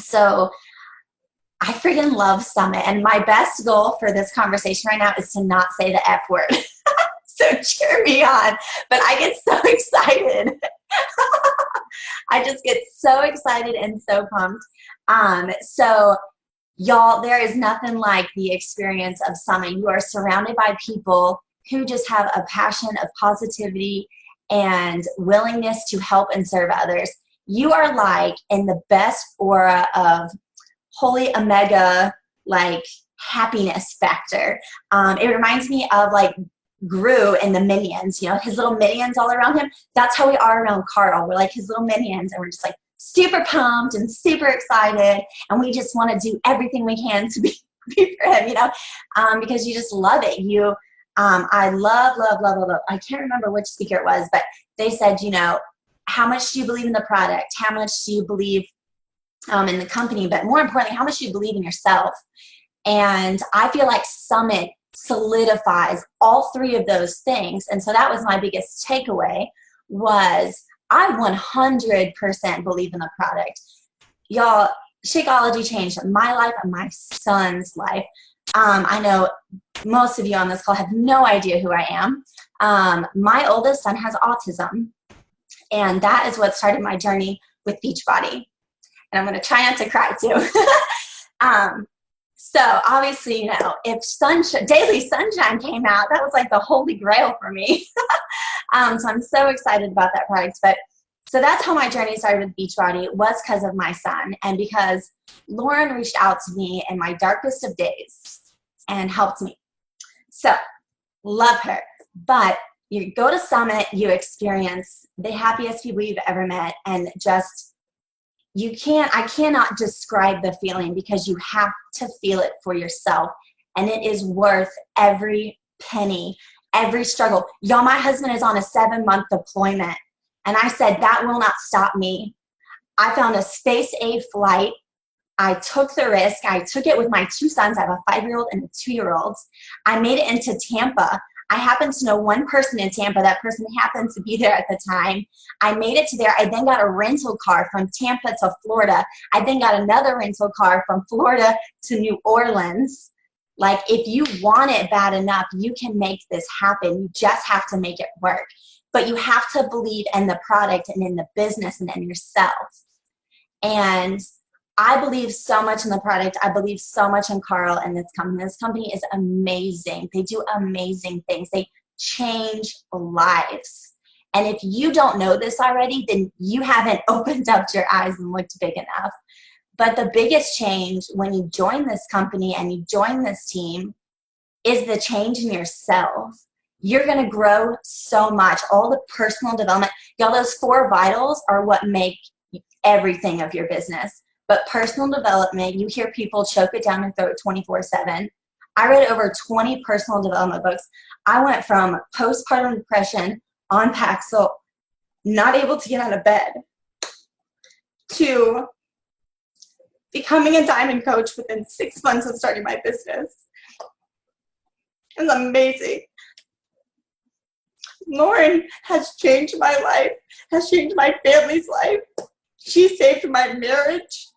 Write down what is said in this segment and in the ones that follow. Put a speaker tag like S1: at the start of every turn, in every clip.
S1: So I freaking love Summit. And my best goal for this conversation right now is to not say the F word. So cheer me on. But I get so excited. I just get so excited and so pumped. So y'all, there is nothing like the experience of Summit. You are surrounded by people who just have a passion of positivity and willingness to help and serve others. You are like in the best aura of holy omega, like happiness factor. It reminds me of like Gru and the minions, you know, his little minions all around him. That's how we are around Carl. We're like his little minions, and we're just like super pumped and super excited, and we just want to do everything we can to be for him, you know, because you just love it. I love. I can't remember which speaker it was, but they said, you know, how much do you believe in the product? How much do you believe in the company? But more importantly, how much do you believe in yourself? And I feel like Summit solidifies all three of those things. And so that was my biggest takeaway, was I 100% believe in the product. Y'all, Shakeology changed my life and my son's life. I know most of you on this call have no idea who I am. My oldest son has autism, and that is what started my journey with Beachbody. And I'm going to try not to cry too. So obviously, you know, if Daily Sunshine came out, that was like the holy grail for me. So I'm so excited about that product. But so that's how my journey started with Beachbody, was because of my son, and because Lauren reached out to me in my darkest of days and helped me. So love her. But you go to Summit, you experience the happiest people you've ever met, and just I cannot describe the feeling, because you have to feel it for yourself, and it is worth every penny, every struggle. Y'all, my husband is on a 7-month deployment, and I said, that will not stop me. I found a space age flight. I took the risk. I took it with my 2 sons. I have a 5-year-old and a 2-year-old. I made it into Tampa. I happened to know one person in Tampa. That person happened to be there at the time. I made it to there. I then got a rental car from Tampa to Florida. I then got another rental car from Florida to New Orleans. Like, if you want it bad enough, you can make this happen. You just have to make it work. But you have to believe in the product and in the business and in yourself. And I believe so much in the product. I believe so much in Carl and this company. This company is amazing. They do amazing things. They change lives. And if you don't know this already, then you haven't opened up your eyes and looked big enough. But the biggest change when you join this company and you join this team is the change in yourself. You're going to grow so much. All the personal development. Y'all, those 4 vitals are what make everything of your business. But personal development, you hear people choke it down their throat 24/7. I read over 20 personal development books. I went from postpartum depression on Paxil, not able to get out of bed, to becoming a diamond coach within 6 months of starting my business. It's amazing. Lauren has changed my life, has changed my family's life. She saved my marriage.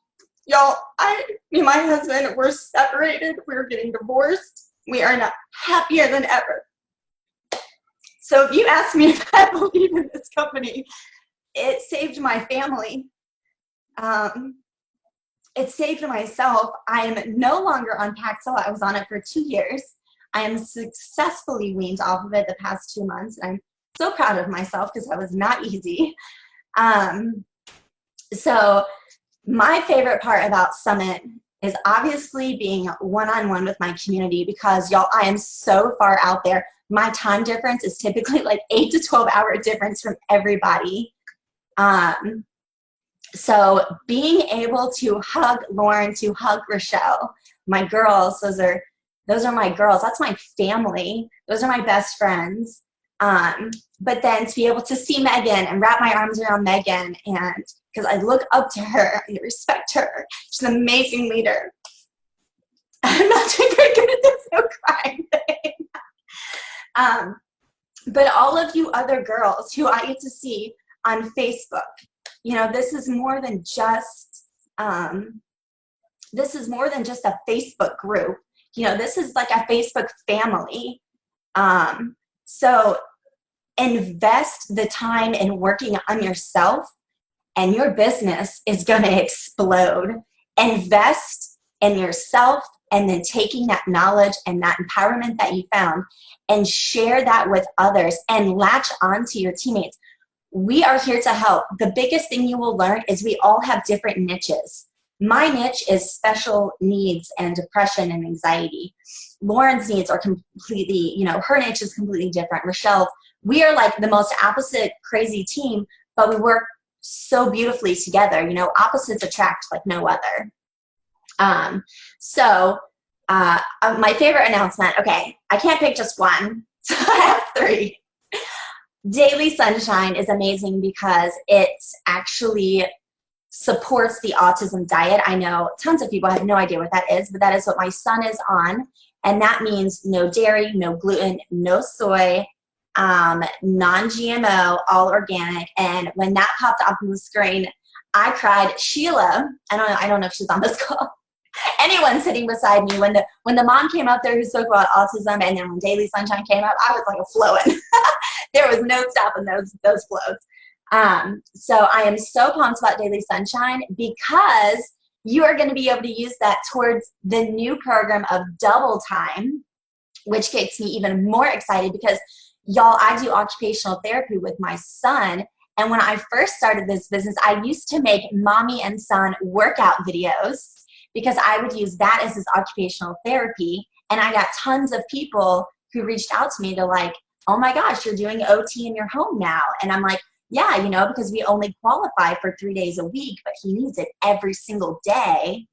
S1: Y'all, me and my husband, we're separated. We're getting divorced. We are not happier than ever. So if you ask me if I believe in this company, it saved my family. It saved myself. I am no longer on Paxil. I was on it for 2 years. I am successfully weaned off of it the past 2 months. And I'm so proud of myself, because that was not easy. So my favorite part about Summit is obviously being one-on-one with my community, because y'all, I am so far out there. My time difference is typically like 8 to 12 hour difference from everybody. So being able to hug Lauren, to hug Rochelle, my girls, those are my girls. That's my family. Those are my best friends. But then to be able to see Megan and wrap my arms around Megan, and because I look up to her, I respect her. She's an amazing leader. I'm not doing very good at this no crying thing. But all of you other girls who I get to see on Facebook, you know, this is more than just this is more than just a Facebook group. You know, this is like a Facebook family. So invest the time in working on yourself, and your business is going to explode. Invest in yourself, and then taking that knowledge and that empowerment that you found and share that with others and latch on to your teammates. We are here to help. The biggest thing you will learn is we all have different niches. My niche is special needs and depression and anxiety. Lauren's needs are completely, you know, her niche is completely different. Rochelle, we are like the most opposite crazy team, but we work so beautifully together. You know, opposites attract like no other. My favorite announcement, okay, I can't pick just one, so I have three. Daily Sunshine is amazing because it actually supports the autism diet. I know tons of people have no idea what that is, but that is what my son is on. And that means no dairy, no gluten, no soy, non-GMO, all organic. And when that popped up on the screen, I cried. Sheila, I don't know if she's on this call. Anyone sitting beside me, when the mom came up there who spoke about autism, and then when Daily Sunshine came up, I was like a flowing. There was no stopping those flows. So I am so pumped about Daily Sunshine because you are going to be able to use that towards the new program of Double Time, which gets me even more excited because, y'all, I do occupational therapy with my son. And when I first started this business, I used to make mommy and son workout videos because I would use that as his occupational therapy. And I got tons of people who reached out to me to like, oh my gosh, you're doing OT in your home now. And I'm like, yeah, you know, because we only qualify for 3 days a week, but he needs it every single day.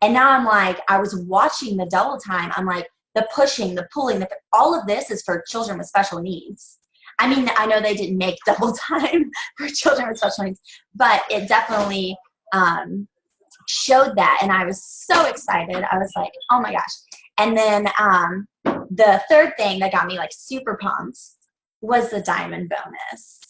S1: And now I'm like, I was watching the Double Time. I'm like, the pushing, the pulling, all of this is for children with special needs. I mean, I know they didn't make Double Time for children with special needs, but it definitely showed that. And I was so excited. I was like, oh my gosh. And then the third thing that got me like super pumped was the diamond bonus.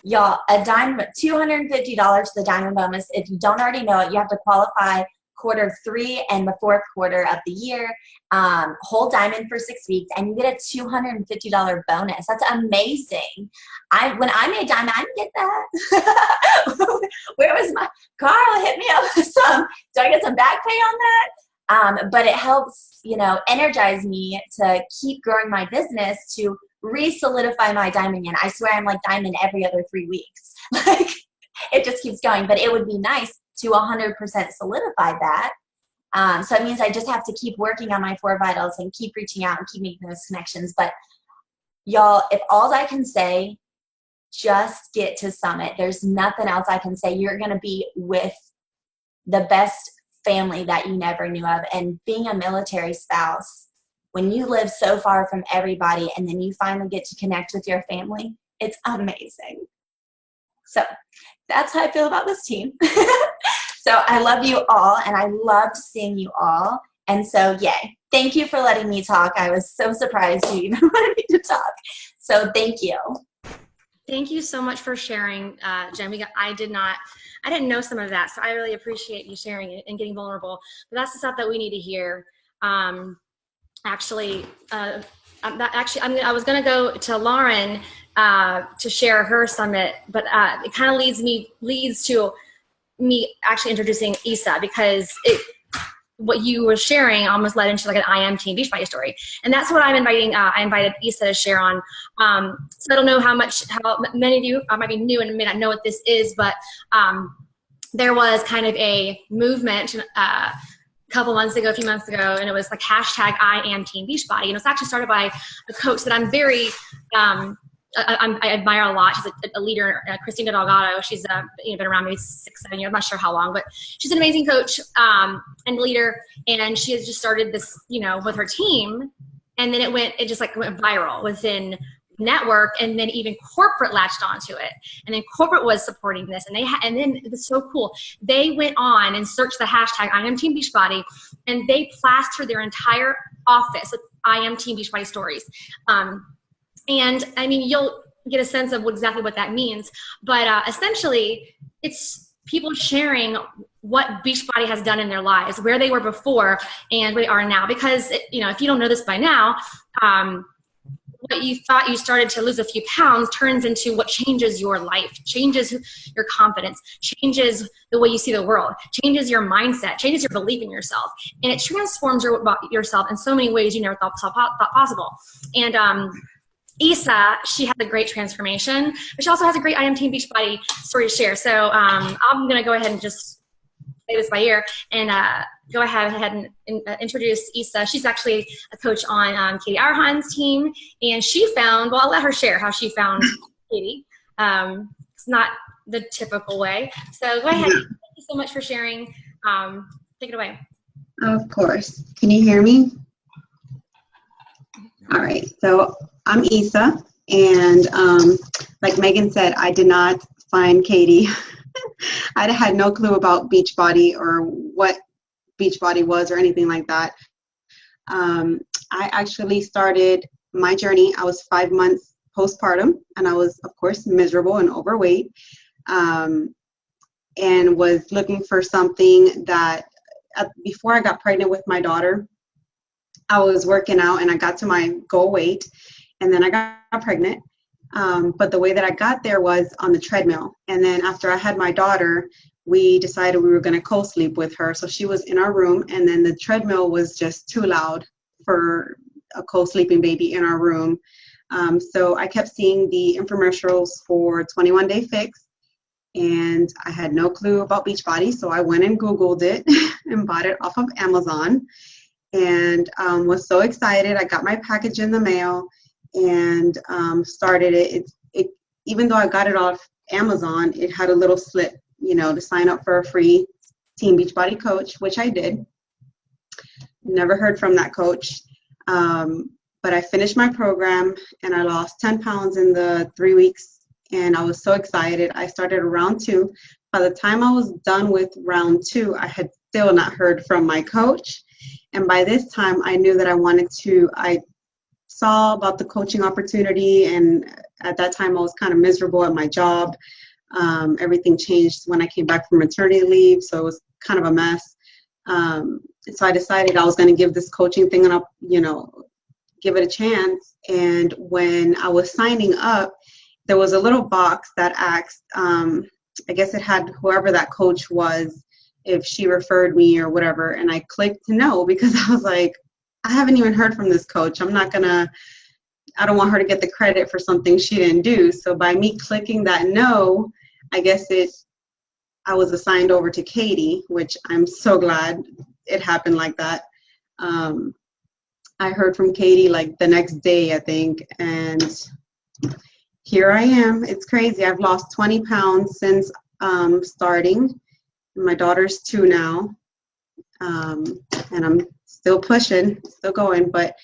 S1: Y'all, $250 the diamond bonus. If you don't already know it, you have to qualify Q3 and the fourth quarter of the year, whole diamond for 6 weeks, and you get a $250 bonus. That's amazing. When I made diamond, I didn't get that. Where was my Carl? Hit me up with some. Do I get some back pay on that? But it helps, you know, energize me to keep growing my business, to re-solidify my diamond again. I swear I'm like diamond every other 3 weeks. Like it just keeps going. But it would be nice to 100% solidify that. So it means I just have to keep working on my 4 vitals and keep reaching out and keep making those connections. But y'all, if all I can say, just get to Summit. There's nothing else I can say. You're going to be with the best family that you never knew of. And being a military spouse, when you live so far from everybody and then you finally get to connect with your family, it's amazing. So that's how I feel about this team. So I love you all, and I loved seeing you all. And so, yay. Thank you for letting me talk. I was so surprised you even wanted me to talk. So thank you.
S2: Thank you so much for sharing, Jen. I didn't know some of that, so I really appreciate you sharing it and getting vulnerable. But that's the stuff that we need to hear. I was going to go to Lauren to share her summit, but it kind of leads to me actually introducing Isa, because what you were sharing almost led into like an I Am Team Beachbody story. And that's what I'm inviting. I invited Isa to share on. So I don't know how many of you might be new and may not know what this is, but there was kind of a movement a few months ago, and it was like hashtag I Am Team Beachbody. And it was actually started by a coach that I'm very, I admire a lot. She's a leader, Christina Delgado. She's been around maybe 6-7 years. I'm not sure how long, but she's an amazing coach and leader. And she has just started this, with her team. And then it just like went viral within network, and then even corporate latched onto it. And then corporate was supporting this, and then it was so cool. They went on and searched the hashtag I Am Team Beachbody, and they plastered their entire office with I Am Team Beachbody stories. And I mean, you'll get a sense of exactly what that means. But essentially, it's people sharing what Beachbody has done in their lives, where they were before and where they are now. Because, if you don't know this by now, what you thought you started to lose a few pounds turns into what changes your life, changes your confidence, changes the way you see the world, changes your mindset, changes your belief in yourself. And it transforms yourself in so many ways you never thought possible. And Isa, she had a great transformation, but she also has a great I Am Team Beachbody story to share. So I'm going to go ahead and just play this by ear and go ahead and introduce Isa. She's actually a coach on Katie Arhan's team, and she found, well, I'll let her share how she found Katie. It's not the typical way. So go ahead. Thank you so much for sharing. Take it away.
S3: Of course. Can you hear me? All right. So I'm Isa, and like Megan said, I did not find Katie. I had no clue about Beachbody or what Beachbody was or anything like that. I actually started my journey. I was 5 months postpartum, and I was, of course, miserable and overweight, and was looking for something that, before I got pregnant with my daughter, I was working out and I got to my goal weight, and then I got pregnant. But the way that I got there was on the treadmill. And then after I had my daughter, we decided we were going to co-sleep with her. So she was in our room, and then the treadmill was just too loud for a co-sleeping baby in our room. So I kept seeing the infomercials for 21 Day Fix, and I had no clue about Beachbody. So I went and Googled it and bought it off of Amazon, and was so excited. I got my package in the mail and started it. Even though I got it off Amazon, it had a little slip, to sign up for a free Team Beachbody coach, which I did. Never heard from that coach. But I finished my program and I lost 10 pounds in the 3 weeks, and I was so excited. I started round 2. By the time I was done with round 2, I had still not heard from my coach. And by this time, I knew that I saw about the coaching opportunity, and at that time I was kind of miserable at my job. Everything changed when I came back from maternity leave, so it was kind of a mess. So I decided I was going to give this coaching thing up, give it a chance. And when I was signing up, there was a little box that asked, I guess it had whoever that coach was, if she referred me or whatever, and I clicked no, because I was like, I haven't even heard from this coach. I don't want her to get the credit for something she didn't do. So by me clicking that no, I guess I was assigned over to Katie, which I'm so glad it happened like that. I heard from Katie like the next day, I think, and here I am. It's crazy. I've lost 20 pounds since starting. My daughter's 2 now, and I'm still pushing, still going. But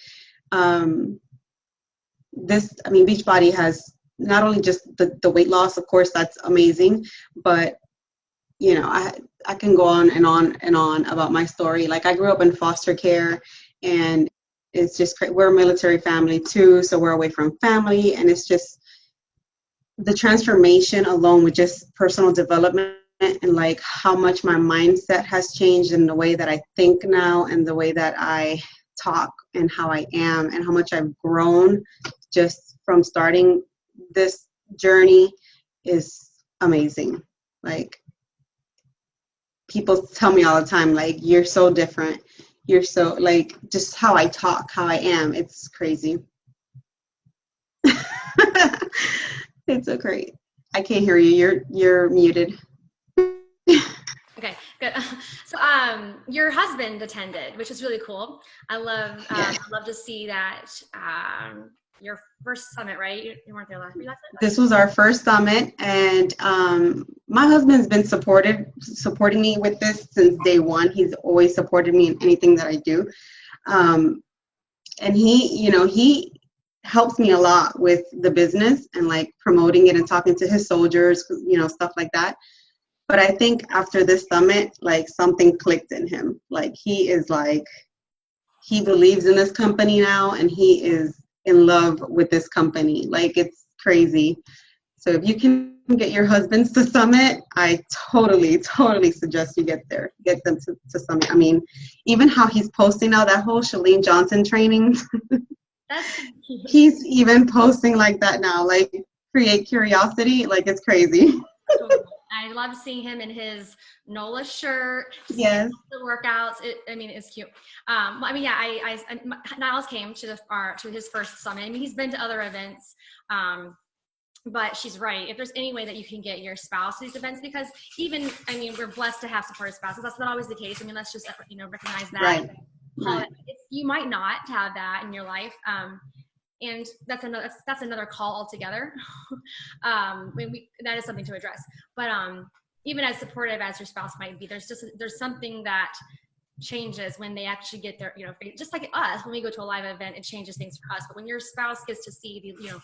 S3: Beachbody has not only just the weight loss, of course, that's amazing, but I can go on and on and on about my story. Like, I grew up in foster care, and it's just we're a military family too, so we're away from family, and it's just the transformation alone with just personal development, and like how much my mindset has changed, and the way that I think now, and the way that I talk, and how I am, and how much I've grown just from starting this journey is amazing. Like, people tell me all the time, like, you're so different. You're so, like, just how I talk, how I am, it's crazy. It's so great. I can't hear you. You're muted.
S2: Okay, good. So your husband attended, which is really cool. I love to see that. Your first summit, right? You weren't there last week.
S3: This was our first summit, and my husband's been supporting me with this since day one. He's always supported me in anything that I do, and he helps me a lot with the business and like promoting it and talking to his soldiers, stuff like that. But I think after this summit, like, something clicked in him. Like, he believes in this company now, and he is in love with this company. Like, it's crazy. So if you can get your husbands to Summit, I totally suggest you get them to Summit. I mean, even how he's posting now, that whole Chalene Johnson training,
S2: That's
S3: he's even posting like that now, like create curiosity, like it's crazy.
S2: I love seeing him in his NOLA shirt.
S3: Yes.
S2: The workouts. I mean, it's cute. I mean, yeah. Niles came to his first summit. I mean, he's been to other events. But she's right. If there's any way that you can get your spouse to these events, because even, I mean, we're blessed to have supportive spouses. That's not always the case. I mean, let's just, recognize that.
S3: Right. Right.
S2: You might not have that in your life. And that's another call altogether. That is something to address. But even as supportive as your spouse might be, there's something that changes when they actually get their, just like us, when we go to a live event, it changes things for us. But when your spouse gets to see the,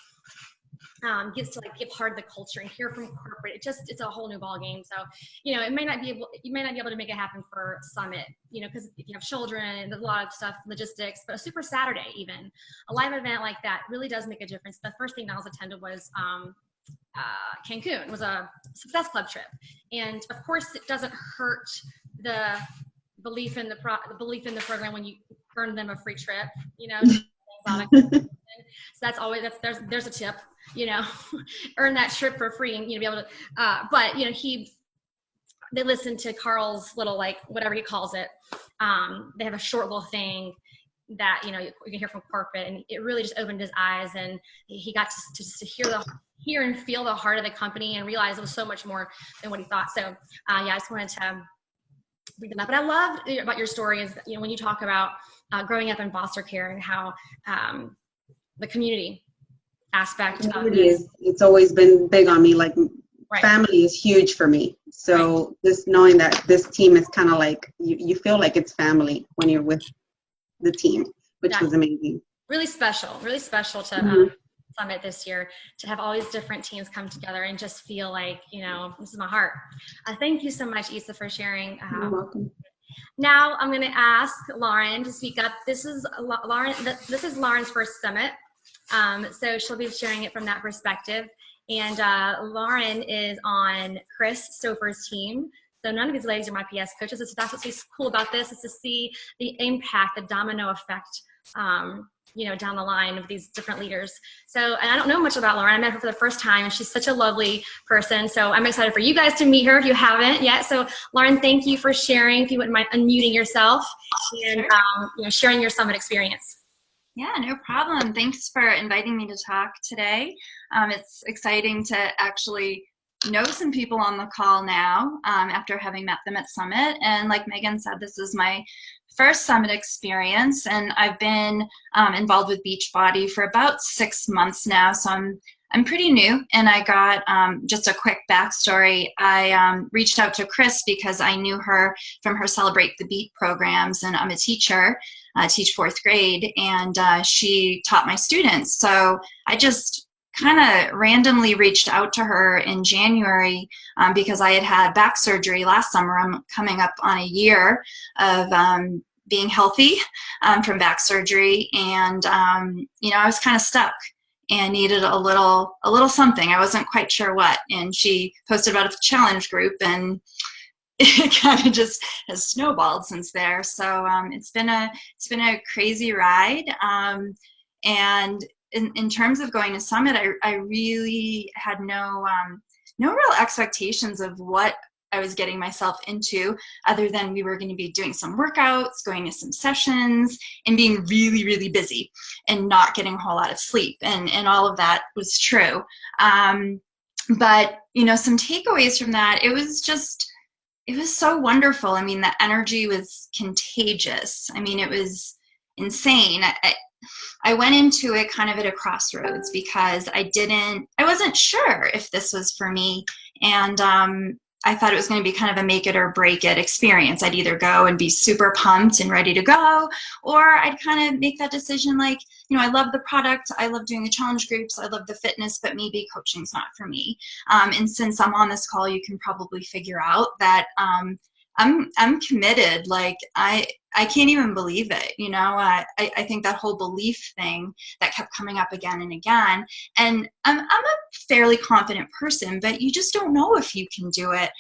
S2: gets to like be a part of the culture and hear from corporate, it's a whole new ball game. So, you may not be able to make it happen for Summit, because if you have children, there's a lot of stuff, logistics, but a Super Saturday, even a live event like that really does make a difference. The first thing Niles attended was Cancun. It was a Success Club trip. And of course it doesn't hurt the belief in the program when you earn them a free trip, So that's always, there's a tip, earn that trip for free and, be able to, but they listened to Carl's little, like, whatever he calls it. They have a short little thing that, you can hear from corporate, and it really just opened his eyes, and he got to hear and feel the heart of the company and realize it was so much more than what he thought. So, I just wanted to bring them up. But I loved about your story is, when you talk about growing up in foster care and how, the community aspect of this.
S3: It's always been big on me. Like,
S2: right.
S3: Family is huge for me. So right. Just knowing that this team is kind of like, you feel like it's family when you're with the team, which was amazing. Really special
S2: to Summit this year, to have all these different teams come together and just feel like, this is my heart. Thank you so much, Isa, for sharing.
S3: You're welcome.
S2: Now I'm going to ask Lauren to speak up. This is Lauren's first Summit. So she'll be sharing it from that perspective. And Lauren is on Chris Stouffer's team. So none of these ladies are my PS coaches. That's what's cool about this, is to see the impact, the domino effect, down the line of these different leaders. So, and I don't know much about Lauren. I met her for the first time, and she's such a lovely person. So I'm excited for you guys to meet her if you haven't yet. So Lauren, thank you for sharing. If you wouldn't mind unmuting yourself and sharing your Summit experience.
S4: Yeah, no problem. Thanks for inviting me to talk today. It's exciting to actually know some people on the call now after having met them at Summit. And like Megan said, this is my first Summit experience, and I've been involved with Beachbody for about 6 months now, so I'm pretty new. And I got just a quick backstory. I reached out to Chris because I knew her from her Celebrate the Beat programs, and I'm a teacher. I teach 4th grade, and she taught my students. So I just kind of randomly reached out to her in January because I had back surgery last summer. I'm coming up on a year of being healthy from back surgery, and I was kind of stuck and needed a little something. I wasn't quite sure what, and she posted about a challenge group, and it kind of just has snowballed since there. So it's been a crazy ride, and in terms of going to Summit, I really had no real expectations of what I was getting myself into, other than we were going to be doing some workouts, going to some sessions, and being really, really busy and not getting a whole lot of sleep. And all of that was true. But, some takeaways from that, it was so wonderful. I mean, the energy was contagious. I mean, it was insane. I went into it kind of at a crossroads because I wasn't sure if this was for me. And I thought it was going to be kind of a make it or break it experience. I'd either go and be super pumped and ready to go, or I'd kind of make that decision like, I love the product, I love doing the challenge groups, I love the fitness, but maybe coaching's not for me. And since I'm on this call, you can probably figure out that I'm committed. Like I I can't even believe it. You know, I think that whole belief thing that kept coming up again and again. And I'm a fairly confident person, but you just don't know if you can do it.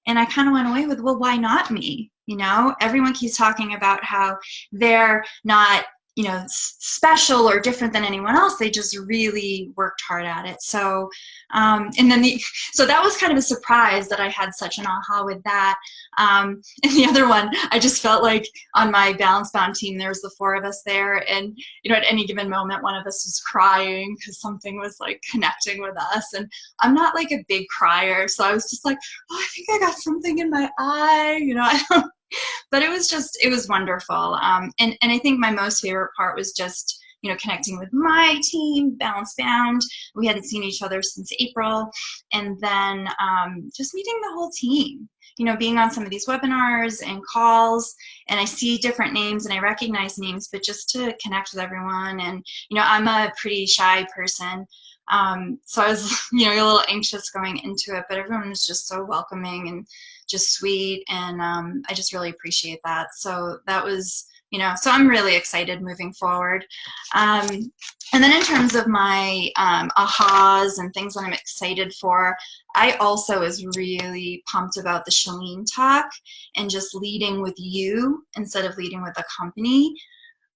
S4: And I kind of went away with, well, why not me? You know, everyone keeps talking about how they're not, you know, special or different than anyone else. They just really worked hard at it. So, and then so that was kind of a surprise that I had such an aha with that. And the other one, I just felt like on my Balance Bound team, there was the 4 of us there. And, you know, at any given moment, one of us was crying because something was like connecting with us. And I'm not like a big crier. So I was just like, oh, I think I got something in my eye. You know, but it was wonderful. And I think my most favorite part was just, you know, connecting with my team, Balance Bound. We hadn't seen each other since April. And then just meeting the whole team, you know, being on some of these webinars and calls, and I see different names and I recognize names, but just to connect with everyone. And, you know, I'm a pretty shy person. So I was, you know, a little anxious going into it, but everyone was just so welcoming and just sweet. And I just really appreciate that. So that was, you know, so I'm really excited moving forward. And then in terms of my ahas and things that I'm excited for, I also was really pumped about the Chalene talk and just leading with you instead of leading with a company.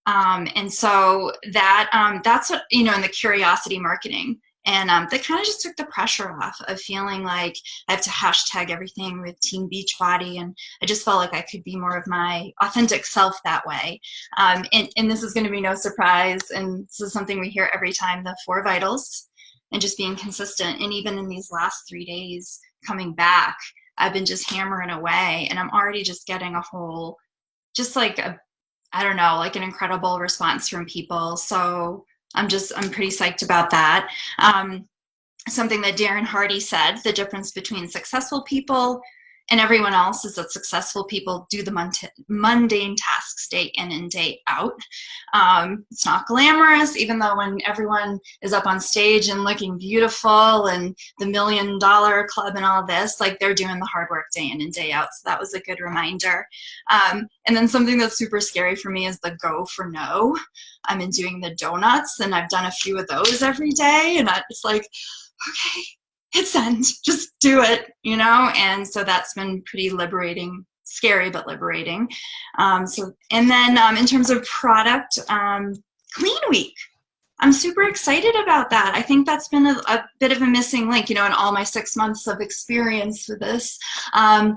S4: And so that that's what, you know, in the curiosity marketing. And that kind of just took the pressure off of feeling like I have to hashtag everything with Team Beachbody. And I just felt like I could be more of my authentic self that way. And this is going to be no surprise. And this is something we hear every time, the 4 vitals and just being consistent. And even in these last 3 days coming back, I've been just hammering away, and I'm already just getting a whole, just like I don't know, like an incredible response from people. So I'm pretty psyched about that. Something that Darren Hardy said, the difference between successful people and everyone else is that successful people do the mundane tasks day in and day out. It's not glamorous, even though when everyone is up on stage and looking beautiful and the $1 Million Club and all this, like they're doing the hard work day in and day out. So that was a good reminder. And then something that's super scary for me is the go for no. I've been doing the donuts, and I've done a few of those every day. And it's like, okay, hit send, just do it, you know? And so that's been pretty liberating, scary, but liberating. And then in terms of product, Clean Week. I'm super excited about that. I think that's been a bit of a missing link, you know, in all my 6 months of experience with this. But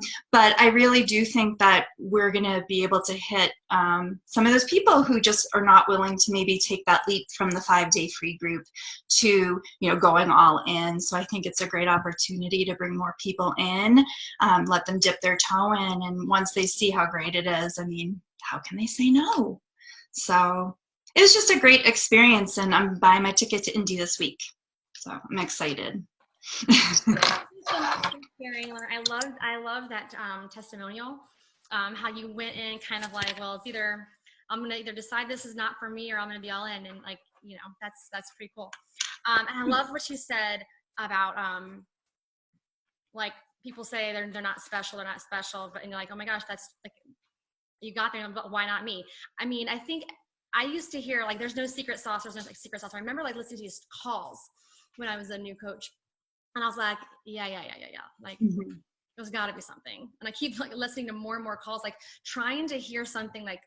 S4: I really do think that we're going to be able to hit some of those people who just are not willing to maybe take that leap from the 5-day free group to, you know, going all in. So I think it's a great opportunity to bring more people in, let them dip their toe in. And once they see how great it is, I mean, how can they say no? So it was just a great experience, and I'm buying my ticket to Indy this week. So I'm excited.
S2: Thank you so much for sharing, Lauren. I love that testimonial, how you went in kind of like, well, it's either I'm going to either decide this is not for me or I'm going to be all in. And like, you know, that's pretty cool. And I love what you said about like people say they're not special, but and you're like, oh my gosh, that's like, you got there, but why not me? I mean, I think I used to hear like there's no secret sauce, there's no like secret sauce. I remember like listening to these calls when I was a new coach, and I was like, yeah. Like there's got to be something. And I keep like listening to more and more calls, like trying to hear something like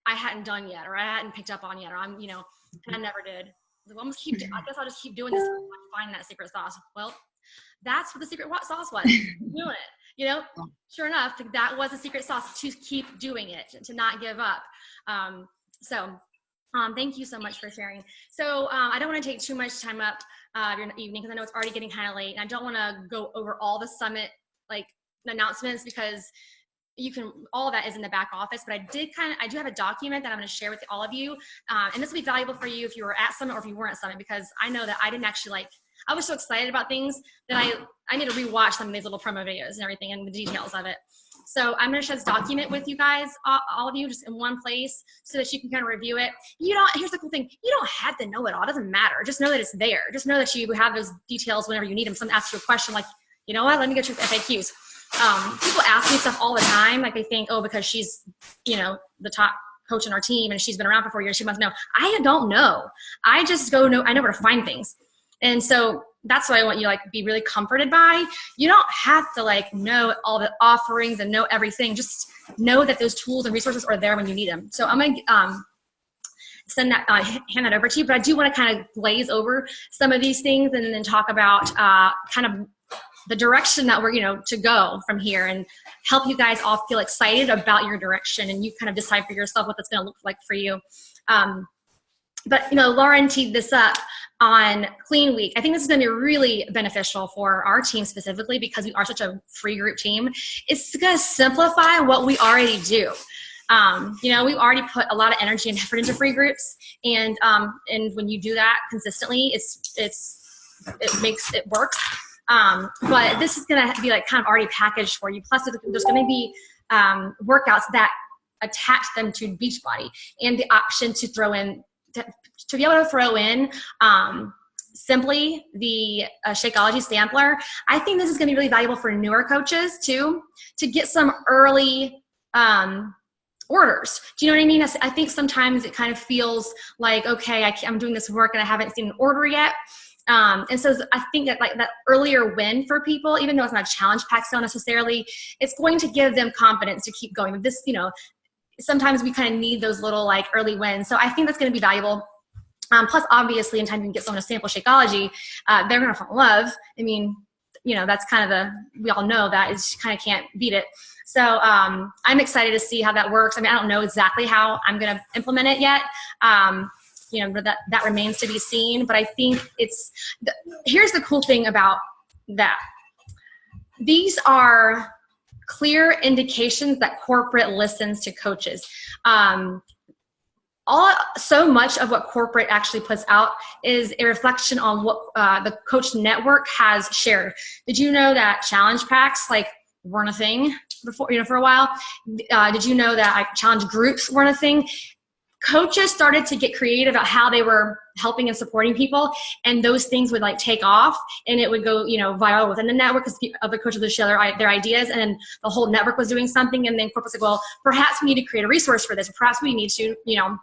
S2: I hadn't done yet, or I hadn't picked up on yet, or I'm, you know, and I never did. I guess I'll just keep doing this until I find that secret sauce. Well, that's what the secret sauce was. Doing it, you know. Sure enough, that was the secret sauce, to keep doing it, to not give up. So thank you so much for sharing. So I don't want to take too much time up your evening, because I know it's already getting kind of late, and I don't want to go over all the summit like announcements, because you can, all of that is in the back office, but I do have a document that I'm going to share with all of you. And this will be valuable for you if you were at Summit or if you weren't at Summit, because I know that I didn't actually I was so excited about things that I need to rewatch some of these little promo videos and everything and the details of it. So I'm going to share this document with you guys, all of you, just in one place so that you can kind of review it. Here's the cool thing. You don't have to know it all. It doesn't matter. Just know that it's there. Just know that you have those details whenever you need them. Someone asks you a question like, you know what, let me get your FAQs. people ask me stuff all the time. Like they think, oh, because she's, you know, the top coach on our team and she's been around for 4 years, she must know. I don't know. I just I know where to find things. And so that's what I want you to like be really comforted by. You don't have to like know all the offerings and know everything. Just know that those tools and resources are there when you need them. So I'm going to hand that over to you, but I do want to kind of glaze over some of these things and then talk about kind of the direction that we're, you know, to go from here and help you guys all feel excited about your direction and you kind of decide for yourself what that's going to look like for you. But, you know, Lauren teed this up on Clean Week. I think this is going to be really beneficial for our team specifically because we are such a free group team. It's going to simplify what we already do. You know, we've already put a lot of energy and effort into free groups, and when you do that consistently, it works. But this is going to be like kind of already packaged for you. Plus, there's going to be workouts that attach them to Beachbody and the option to throw in to be able to throw in simply the Shakeology sampler. I think this is going to be really valuable for newer coaches too, to get some early orders. Do you know what I mean? I think sometimes it kind of feels like, okay, I'm doing this work and I haven't seen an order yet. And so I think that like that earlier win for people, even though it's not a challenge pack sale necessarily, it's going to give them confidence to keep going. This, you know, sometimes we kind of need those little like early wins. So I think that's going to be valuable. Plus, obviously, anytime you can get someone to sample Shakeology, they're going to fall in love. I mean, you know, that's kind of we all know that is kind of can't beat it. So I'm excited to see how that works. I mean, I don't know exactly how I'm going to implement it yet. You know, that remains to be seen. But I think here's the cool thing about that. These are clear indications that corporate listens to coaches. So much of what corporate actually puts out is a reflection on what the coach network has shared. Did you know that challenge packs like weren't a thing before, you know, for a while? Did you know that like challenge groups weren't a thing? Coaches started to get creative about how they were helping and supporting people, and those things would like take off, and it would go, you know, viral within the network because other coaches would share their ideas, and then the whole network was doing something, and then corporate's like, well, perhaps we need to create a resource for this. Perhaps we need to, you know,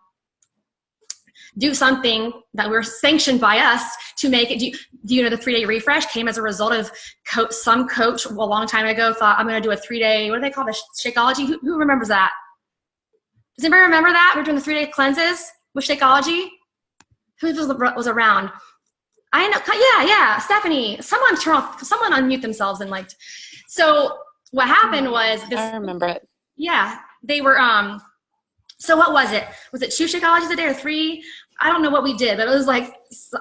S2: do something that we're sanctioned by us to make it. Do you know the 3-day refresh came as a result of some coach a long time ago thought, I'm going to do a 3-day, what do they call the Shakeology? Who remembers that? Does anybody remember that? We're doing the 3-day cleanses with Shakeology. Who was around? I know. Yeah. Stephanie. Someone unmute themselves and liked. So what happened was this.
S5: I remember it.
S2: Yeah, they were. So what was it? Was it 2 Shakeologies a day or 3? I don't know what we did, but it was like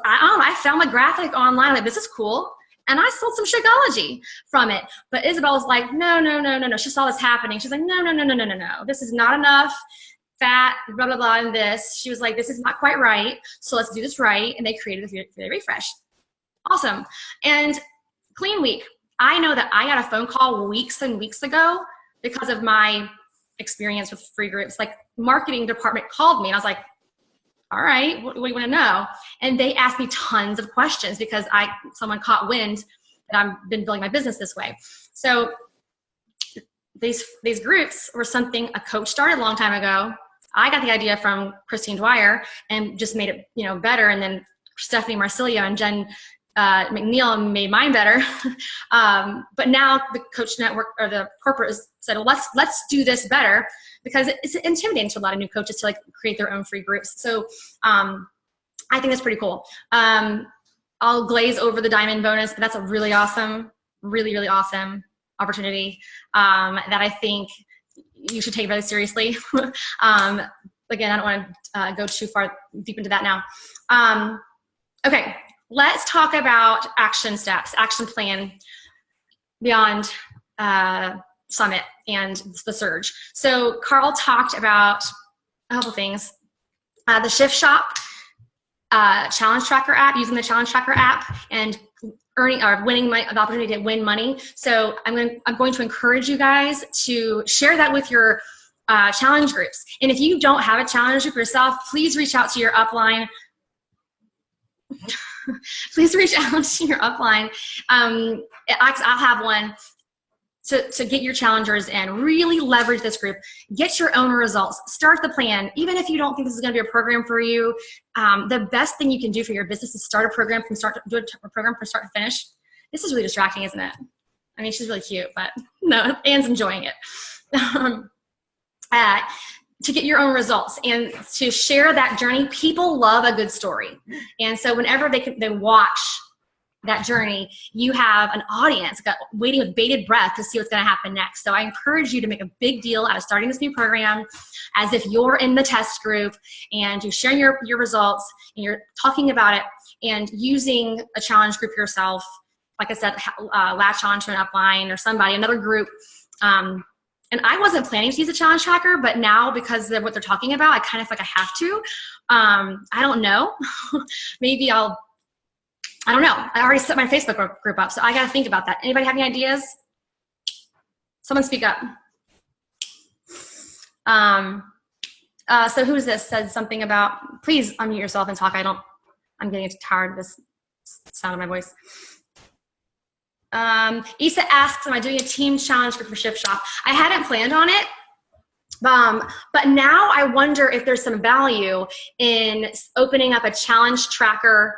S2: I found the graphic online. Like, this is cool. And I sold some Shakeology from it. But Isabel was like, no. She saw this happening. She's like, no. This is not enough fat, blah, blah, blah, and this. She was like, this is not quite right. So let's do this right. And they created a 3-day refresh. Awesome. And Clean Week. I know that I got a phone call weeks and weeks ago because of my experience with free groups. Like, marketing department called me and I was like, all right, what do you want to know? And they asked me tons of questions because someone caught wind that I've been building my business this way. So these groups were something a coach started a long time ago. I got the idea from Christine Dwyer and just made it, you know, better. And then Stephanie Marsilio and Jen McNeil made mine better. But now the coach network or the corporate said, well, let's do this better, because it's intimidating to a lot of new coaches to like create their own free groups. So I think that's pretty cool. I'll glaze over the diamond bonus, but that's a really awesome, really awesome opportunity that I think you should take very seriously. Again, I don't want to go too far deep into that now. Okay, let's talk about action steps, action plan beyond Summit and the Surge. So Carl talked about a couple things. The Shift Shop Challenge Tracker app, using the Challenge Tracker app and winning the opportunity to win money. So I'm going to encourage you guys to share that with your challenge groups. And if you don't have a challenge group yourself, please reach out to your upline. Please reach out to your upline. I'll have one. to get your challengers in, really leverage this group, get your own results, start the plan. Even if you don't think this is going to be a program for you, the best thing you can do for your business is start a program from start to finish. This is really distracting, isn't it? I mean, she's really cute, but no, Anne's enjoying it. To get your own results and to share that journey. People love a good story. And so whenever they watch that journey, you have an audience waiting with bated breath to see what's going to happen next. So I encourage you to make a big deal out of starting this new program as if you're in the test group, and you're sharing your results and you're talking about it and using a challenge group yourself. Like I said, latch on to an upline or somebody, another group. And I wasn't planning to use a challenge tracker, but now because of what they're talking about, I kind of feel like I have to. I don't know. Maybe I don't know. I already set my Facebook group up, so I got to think about that. Anybody have any ideas? Someone speak up. So who's this? Said something about, please unmute yourself and talk. I'm getting tired of this sound of my voice. Issa asks, am I doing a team challenge group for Shift Shop? I hadn't planned on it. But now I wonder if there's some value in opening up a challenge tracker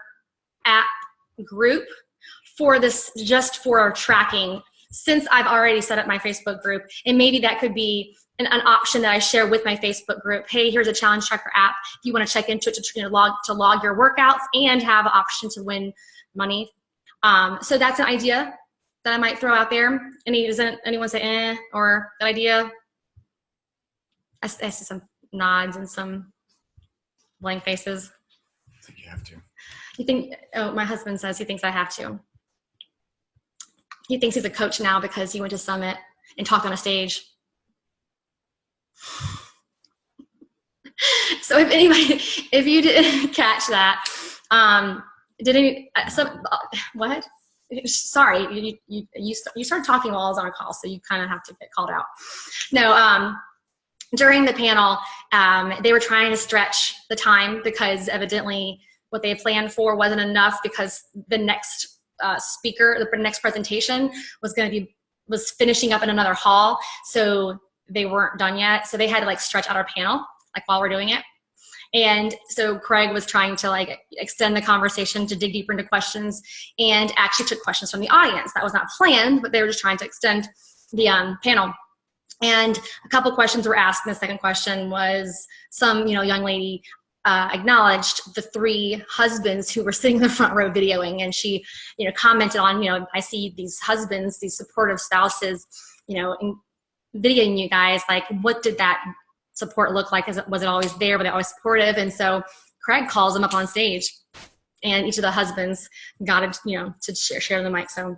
S2: app group for this, just for tracking, since I've already set up my Facebook group. And maybe that could be an option that I share with my Facebook group. Hey, here's a challenge tracker app. If you want to check into it to log your workouts and have an option to win money. So that's an idea that I might throw out there. Does anyone say or that idea? I see some nods and some blank faces.
S5: I think you have to.
S2: You think, oh, my husband says he thinks I have to. He thinks he's a coach now because he went to Summit and talked on a stage. So if you didn't catch that, what? Sorry, you started talking while I was on a call, so you kind of have to get called out. No, during the panel, they were trying to stretch the time because evidently what they had planned for wasn't enough, because the next speaker, the next presentation was finishing up in another hall, so they weren't done yet. So they had to stretch out our panel while we're doing it. And so Craig was trying to extend the conversation to dig deeper into questions, and actually took questions from the audience. That was not planned, but they were just trying to extend the panel. And a couple questions were asked, and the second question was some young lady acknowledged the 3 husbands who were sitting in the front row videoing, and she commented on, I see these husbands, these supportive spouses, videoing you guys. What did that support look like? Was it always there? Were they always supportive? And so Craig calls them up on stage, and each of the husbands got to share the mic. So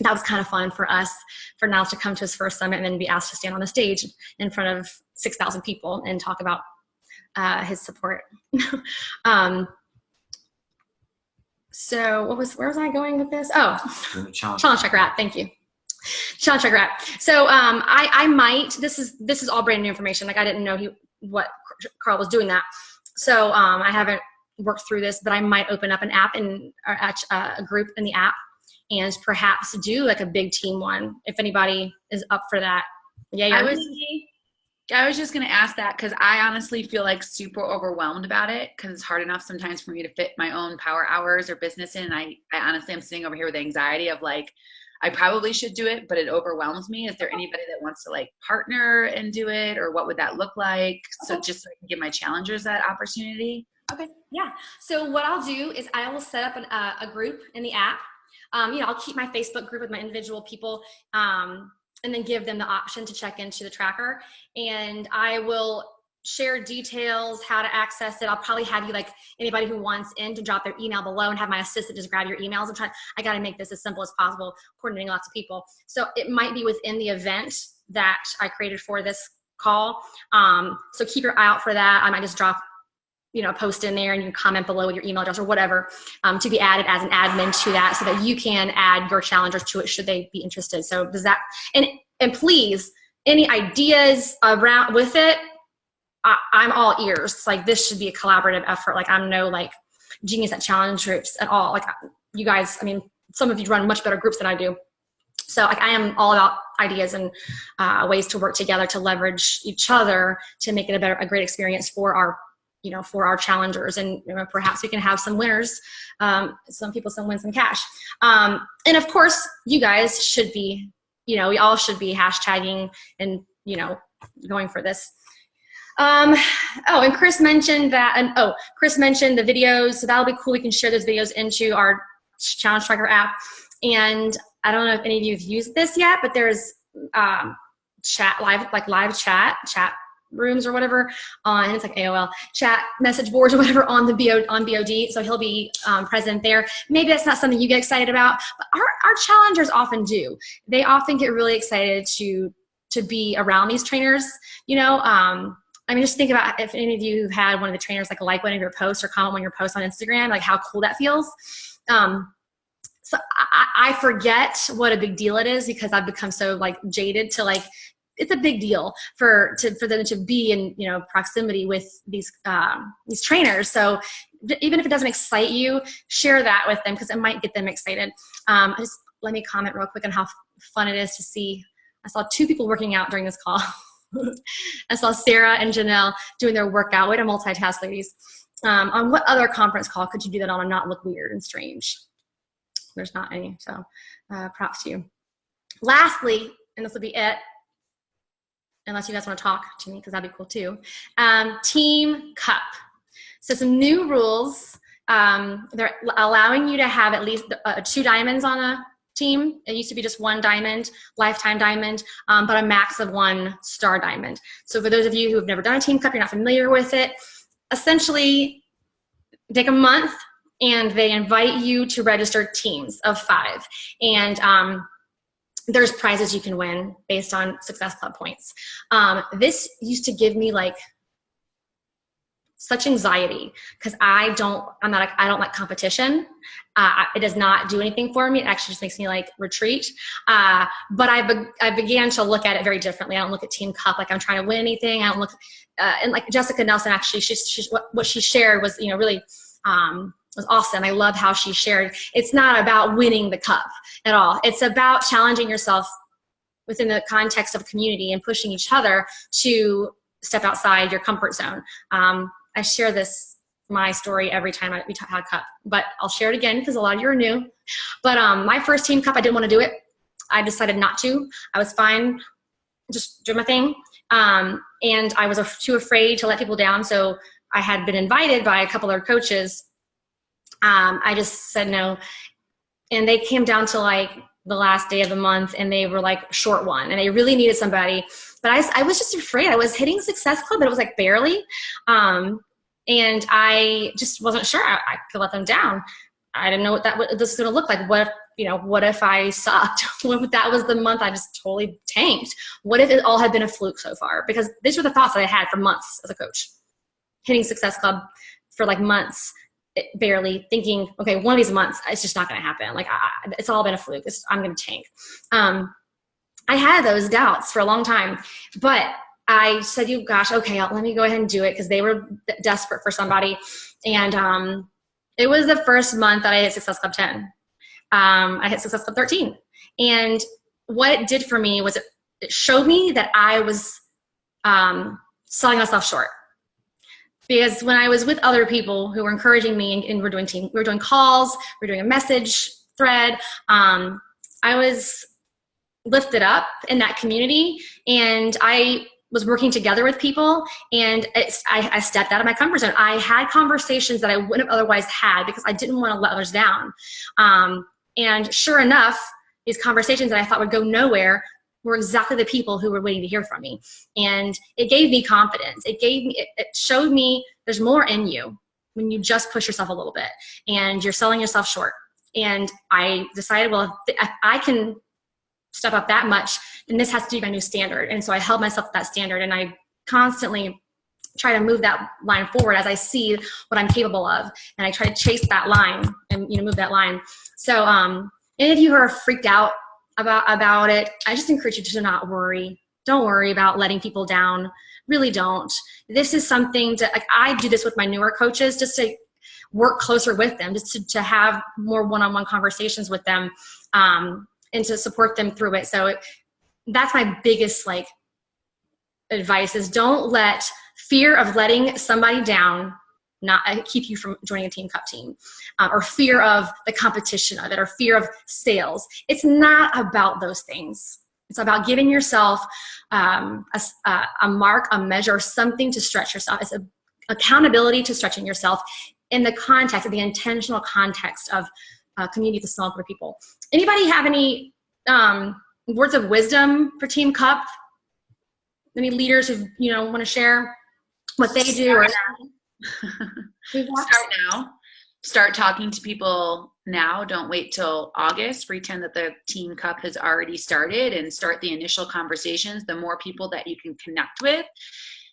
S2: that was kind of fun for us, for Niles to come to his first summit and then be asked to stand on the stage in front of 6,000 people and talk about his support. So where was I going with this? Oh, challenge tracker app. Thank you. Challenge tracker app. So I might, this is all brand new information. I didn't know what Carl was doing that. So I haven't worked through this, but I might open up an app or a group in the app, and perhaps do a big team one, if anybody is up for that. Yeah.
S6: I was just going to ask that, because I honestly feel super overwhelmed about it, because it's hard enough sometimes for me to fit my own power hours or business in. I honestly am sitting over here with anxiety of I probably should do it, but it overwhelms me. Is there anybody that wants to partner and do it, or what would that look like? So just so I can give my challengers that opportunity.
S2: Okay. Yeah. So what I'll do is I will set up a group in the app. I'll keep my Facebook group with my individual people, and then give them the option to check into the tracker. And I will share details, how to access it. I'll probably have you, anybody who wants in, to drop their email below, and have my assistant just grab your emails. I got to make this as simple as possible, coordinating lots of people. So it might be within the event that I created for this call. So keep your eye out for that. I might just drop post in there, and you can comment below with your email address or whatever, to be added as an admin to that, so that you can add your challengers to it should they be interested. So does that, and please, any ideas around with it, I'm all ears. This should be a collaborative effort. I'm no genius at challenge groups at all. You guys, some of you run much better groups than I do. So like, I am all about ideas and ways to work together to leverage each other to make it a great experience for our, for our challengers. And perhaps we can have some winners, some people, some win some cash. And of course, you guys should be, we all should be hashtagging and, going for this. And Chris mentioned that, Chris mentioned the videos, so that'll be cool. We can share those videos into our Challenge Tracker app. And I don't know if any of you have used this yet, but there's live chat rooms or whatever on, it's like AOL chat message boards or whatever on BOD. So he'll be present there. Maybe that's not something you get excited about, but our challengers often do. They often get really excited to be around these trainers, just think about if any of you had one of the trainers like one of your posts or comment on your post on Instagram, like how cool that feels. So I forget what a big deal it is because I've become so jaded to it's a big deal for them to be in proximity with these trainers. So even if it doesn't excite you, share that with them because it might get them excited. Just let me comment real quick on how fun it is to see. I saw 2 people working out during this call. I saw Sarah and Janelle doing their workout. Way to multitask, ladies. On what other conference call could you do that on and not look weird and strange? There's not any, so props to you. Lastly, and this will be it, unless you guys want to talk to me, because that'd be cool too. Team Cup. So some new rules. They're allowing you to have at least 2 diamonds on a team. It used to be just 1 diamond, lifetime diamond, but a max of 1 star diamond. So for those of you who have never done a Team Cup, you're not familiar with it, essentially take a month and they invite you to register teams of 5. And there's prizes you can win based on Success Club points. This used to give me such anxiety because I don't like competition. It does not do anything for me. It actually just makes me retreat. But I began to look at it very differently. I don't look at Team Cup like I'm trying to win anything. I don't look, and Jessica Nelson actually, what she shared was really was awesome. I love how she shared. It's not about winning the cup at all. It's about challenging yourself within the context of community and pushing each other to step outside your comfort zone. I share my story every time we have cup, but I'll share it again because a lot of you are new. But my first Team Cup, I didn't want to do it. I decided not to. I was fine, just doing my thing. And I was too afraid to let people down. So I had been invited by a couple of coaches. I just said no. And they came down to the last day of the month and they were short one and they really needed somebody. But I was just afraid. I was hitting Success Club, but it was barely. And I just wasn't sure I could let them down. I didn't know what this was going to look like. What if I sucked? What if that was the month I just totally tanked? What if it all had been a fluke so far? Because these were the thoughts that I had for months as a coach. Hitting Success Club for months, barely, thinking, okay, one of these months, it's just not going to happen. It's all been a fluke. I'm going to tank. I had those doubts for a long time, but I said, okay, let me go ahead and do it because they were desperate for somebody. And it was the first month that I hit Success Club 10. I hit Success Club 13. And what it did for me was it showed me that I was selling myself short. Because when I was with other people who were encouraging me and we're doing calls, we're doing a message thread, I was lifted up in that community and I was working together with people and I stepped out of my comfort zone. I had conversations that I wouldn't have otherwise had because I didn't want to let others down. And sure enough, these conversations that I thought would go nowhere were exactly the people who were waiting to hear from me. And it gave me confidence. It showed me there's more in you when you just push yourself a little bit and you're selling yourself short. And I decided, well, if I can step up that much, then this has to be my new standard. And so I held myself to that standard and I constantly try to move that line forward as I see what I'm capable of. And I try to chase that line and move that line. So any of you who are freaked out about it, I just encourage you to not worry. Don't worry about letting people down. Really don't. This is something I do this with my newer coaches just to work closer with them, just to have more one-on-one conversations with them. and to support them through it. So that's my biggest like advice is don't let fear of letting somebody down not keep you from joining a team cup team, or fear of the competition of it, or fear of sales. It's not about those things. It's about giving yourself a mark, a measure, something to stretch yourself. It's accountability to stretching yourself in the context, of the intentional context of community with a small group of people. Anybody have any words of wisdom for Team Cup? Any leaders who want to share what they do? Or
S6: Start now. Start talking to people now. Don't wait till August. Pretend that the Team Cup has already started and start the initial conversations. The more people that you can connect with,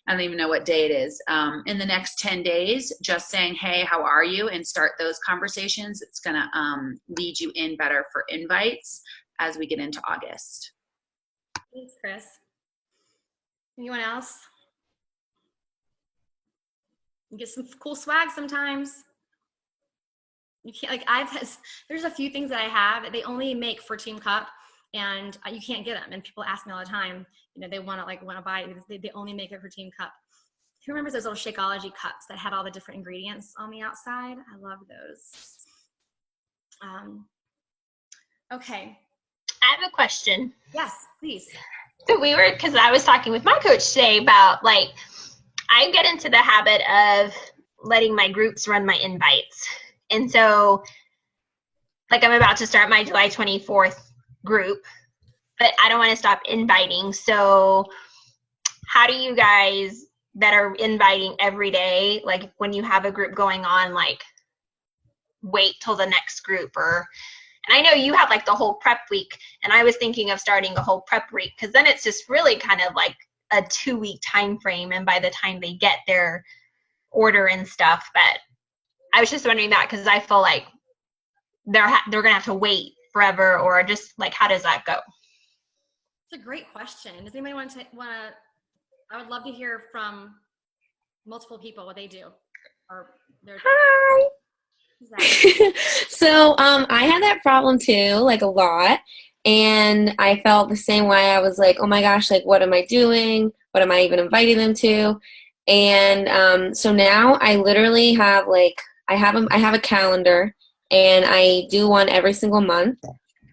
S6: I don't even know what day it is, in the next 10 days, just saying, hey, how are you? And start those conversations. It's going to lead you in better for invites as we get into August.
S2: Thanks, Chris. Anyone else? You get some cool swag sometimes. You can't, there's a few things that I have that they only make for Team Cup, and you can't get them. And people ask me all the time, they want to buy it. They only make it for Team Cup. Who remembers those little Shakeology cups that had all the different ingredients on the outside? I love those. Okay.
S5: I have a question.
S2: Yes, please.
S5: So because I was talking with my coach today about I get into the habit of letting my groups run my invites. And so I'm about to start my July 24th group, but I don't want to stop inviting. So how do you guys that are inviting every day, when you have a group going on, wait till the next group? And I know you have the whole prep week, and I was thinking of starting a whole prep week, because then it's just really kind of a 2-week time frame, and by the time they get their order and stuff. But I was just wondering that, because I feel like they're gonna have to wait forever, or just how does that go?
S2: It's a great question. Does anybody want to I would love to hear from multiple people what they do. Or
S7: Hi. So I had that problem too, a lot. And I felt the same way. I was like, oh my gosh, what am I doing? What am I even inviting them to? And so now I literally have I have a calendar, and I do one every single month,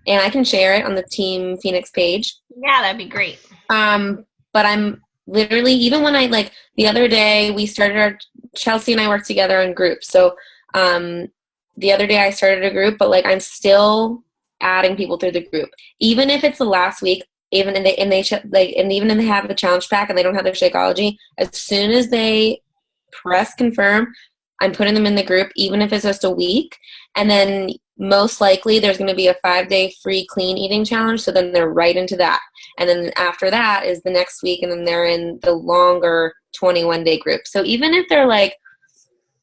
S7: and I can share it on the Team Phoenix page.
S5: Yeah, that'd be great.
S7: But I'm literally, even when I the other day we started Chelsea and I work together in groups. So the other day I started a group, but I'm still adding people through the group, even if it's the last week. Even and even if they have the challenge pack and they don't have their Shakeology, as soon as they press confirm, I'm putting them in the group, even if it's just a week. And then most likely there's going to be a 5-day free clean eating challenge. So then they're right into that. And then after that is the next week, and then they're in the longer 21-day group. So even if they're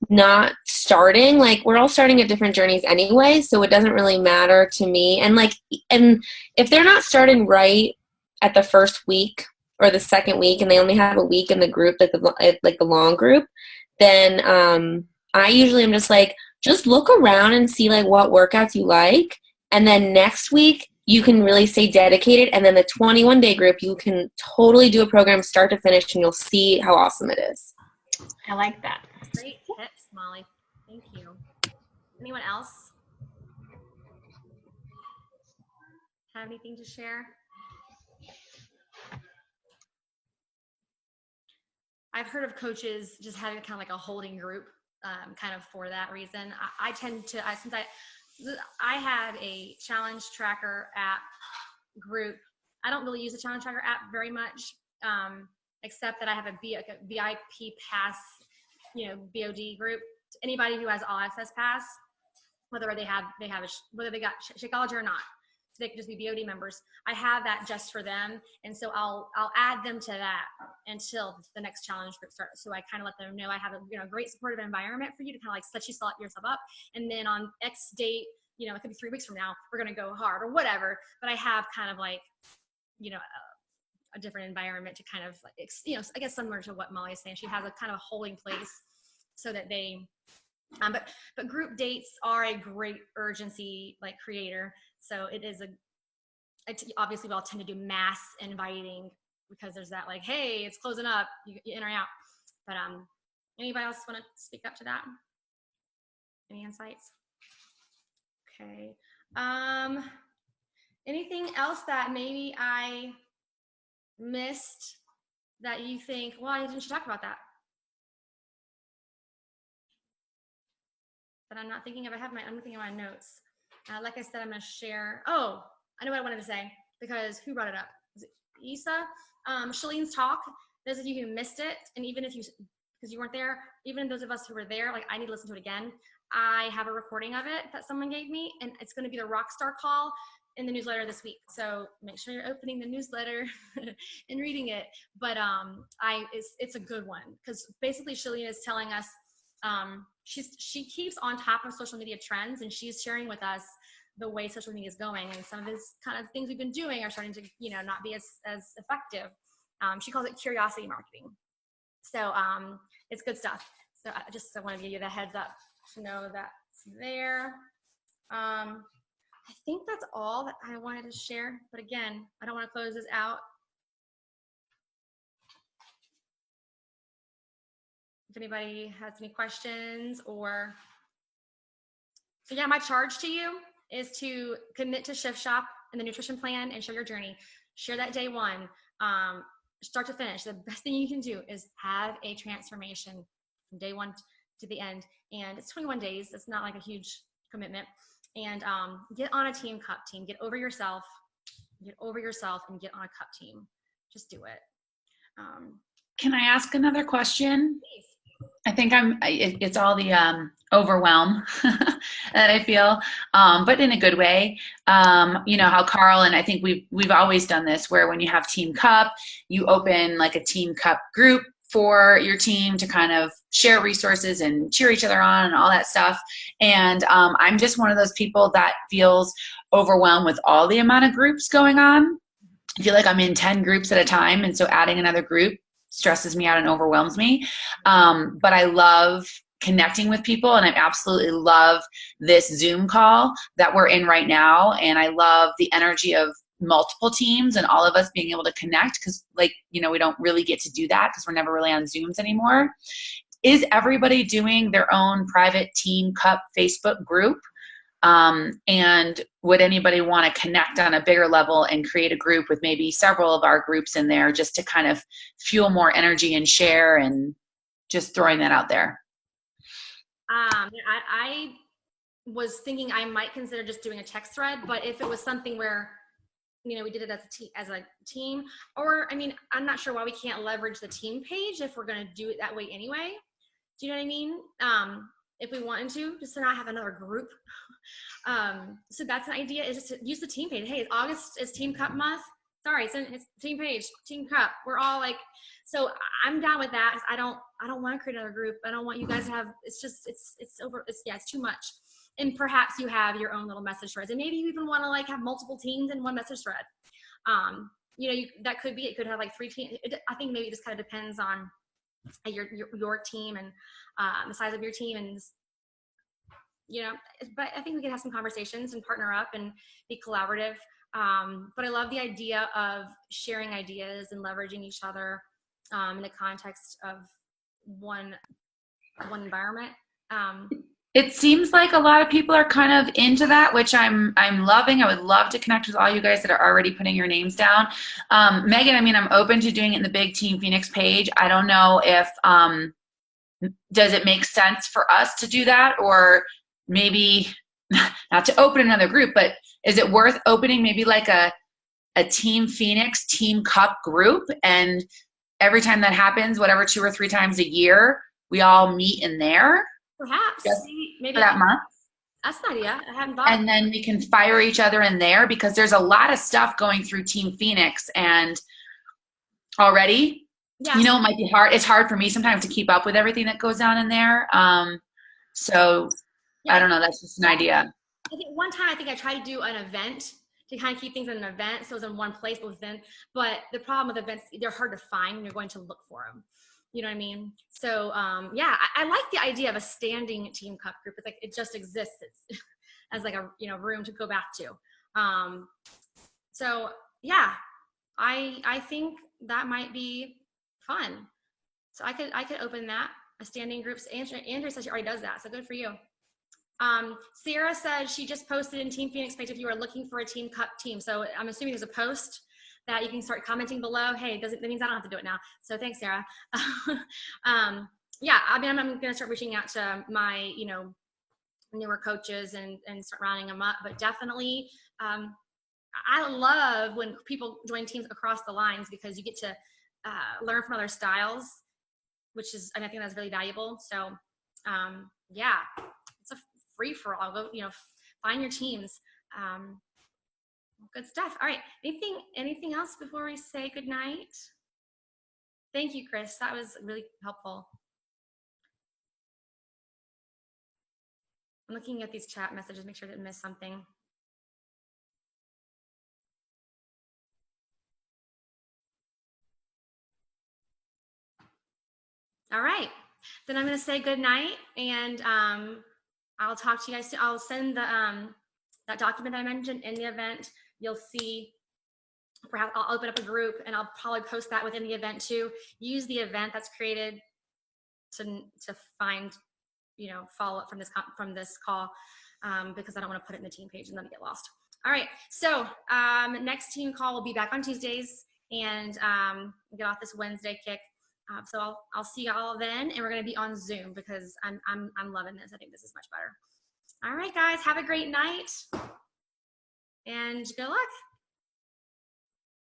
S7: not starting, we're all starting at different journeys anyway, so it doesn't really matter to me. And and if they're not starting right at the first week or the second week, and they only have a week in the group, the long group, then I usually am just look around and see what workouts you like, and then next week you can really stay dedicated, and then the 21-day group you can totally do a program start to finish, and you'll see how awesome it is.
S5: I like that.
S2: Great tips, Molly. Thank you. Anyone else have anything to share? I've heard of coaches just having kind of a holding group, kind of for that reason. I tend to, since I have a challenge tracker app group, I don't really use the challenge tracker app very much, except that I have a VIP pass, BOD group. Anybody who has all access pass, whether they got Shakeology or not, so they can just be BOD members. I have that just for them, and so I'll add them to that until the next challenge group starts. So I kind of let them know I have a great supportive environment for you to kind of set yourself up, and then on X date, it could be 3 weeks from now, we're gonna go hard or whatever. But I have kind of a different environment to kind of I guess similar to what Molly is saying. She has a kind of a holding place so that they but group dates are a great urgency creator. So it is obviously we all tend to do mass inviting because there's that like, hey, it's closing up, you in or out. But anybody else want to speak up to that? Any insights? Okay. Anything else that maybe I missed that you think, well, I didn't talk about that? But I'm not thinking of. I'm thinking of my notes. Like I said, I'm going to share. Oh, I know what I wanted to say because who brought it up? Was it Isa? Shalene's talk. Those of you who missed it, and even if because you weren't there, even those of us who were there, like I need to listen to it again. I have a recording of it that someone gave me, and it's going to be the Rockstar call in the newsletter this week. So make sure you're opening the newsletter and reading it. But it's a good one because basically Shalene is telling us she keeps on top of social media trends, and she's sharing with us the way social media is going, and some of these kind of things we've been doing are starting to not be as effective. She calls it curiosity marketing. So it's good stuff. So I want to give you the heads up to know that's there. I think that's all that I wanted to share. But again, I don't want to close this out. If anybody has any questions so yeah, my charge to you is to commit to Shift Shop and the nutrition plan and share your journey. Share that day one, start to finish. The best thing you can do is have a transformation from day one to the end. And it's 21 days. It's not like a huge commitment. And get on a team cup team. Get over yourself and get on a cup team. Just do it.
S6: Can I ask another question?
S2: Please.
S6: I think it's all the overwhelm that I feel, but in a good way. How Carl, and I think we've always done this, where when you have Team Cup, you open like a Team Cup group for your team to kind of share resources and cheer each other on and all that stuff. And I'm just one of those people that feels overwhelmed with all the amount of groups going on. I feel like I'm in 10 groups at a time, and so adding another group stresses me out and overwhelms me. But I love connecting with people, and I absolutely love this Zoom call that we're in right now. And I love the energy of multiple teams and all of us being able to connect because we don't really get to do that because we're never really on Zooms anymore. Is everybody doing their own private Team Cup Facebook group? And would anybody want to connect on a bigger level and create a group with maybe several of our groups in there just to kind of fuel more energy and share, and just throwing that out there?
S2: I was thinking I might consider just doing a text thread, but if it was something where, we did it as a team, or, I'm not sure why we can't leverage the team page if we're going to do it that way anyway. Do you know what I mean? If we wanted to, just to not have another group. So that's an idea, is just to use the team page. Hey, August is Team Cup month. Sorry, it's team page, Team Cup. We're all like, so I'm down with that. I don't want to create another group. I don't want you guys to have, it's too much. And perhaps you have your own little message threads, and maybe you even want to have multiple teams in one message thread. That could be, it could have 3 teams. I think maybe it just kind of depends on your team and the size of your team, and but I think we can have some conversations and partner up and be collaborative. But I love the idea of sharing ideas and leveraging each other in the context of one environment.
S6: It seems like a lot of people are kind of into that, which I'm loving. I would love to connect with all you guys that are already putting your names down. Megan, I'm open to doing it in the big Team Phoenix page. I don't know if, does it make sense for us to do that, or maybe not to open another group, but is it worth opening maybe a Team Phoenix Team Cup group, and every time that happens, whatever 2 or 3 times a year, we all meet in there?
S2: Perhaps maybe
S6: for that month.
S2: That's an idea. I hadn't thought.
S6: And then we can fire each other in there, because there's a lot of stuff going through Team Phoenix and already, it might be hard. It's hard for me sometimes to keep up with everything that goes on in there. So I don't know. That's just an idea.
S2: I think one time I tried to do an event to kind of keep things in an event, so it was in one place, but the problem with events, they're hard to find when you're going to look for them. You know what I mean? So I like the idea of a standing Team Cup group. It's it just exists as a room to go back to. So yeah, I think that might be fun. So I could open that, a standing groups. Andrew says she already does that, so good for you. Sierra said she just posted in Team Phoenix page if you are looking for a Team Cup team. So I'm assuming there's a post that you can start commenting below. Hey, that means I don't have to do it now. So thanks, Sarah. Yeah, I mean, I'm gonna start reaching out to my, newer coaches and start rounding them up. But definitely, I love when people join teams across the lines because you get to learn from other styles, which is, and I think that's really valuable. So yeah, it's a free for all. Go, find your teams. Good stuff. All right. Anything else before we say goodnight? Thank you, Chris. That was really helpful. I'm looking at these chat messages, make sure I didn't miss something. All right. Then I'm going to say goodnight, and I'll talk to you guys soon. I'll send the that document I mentioned in the event. You'll see, perhaps I'll open up a group and I'll probably post that within the event too. Use the event that's created to find, follow up from this call because I don't want to put it in the team page and then get lost. All right. So next team call will be back on Tuesdays and get off this Wednesday kick. So I'll see y'all then, and we're going to be on Zoom because I'm loving this. I think this is much better. All right, guys, have a great night and good luck.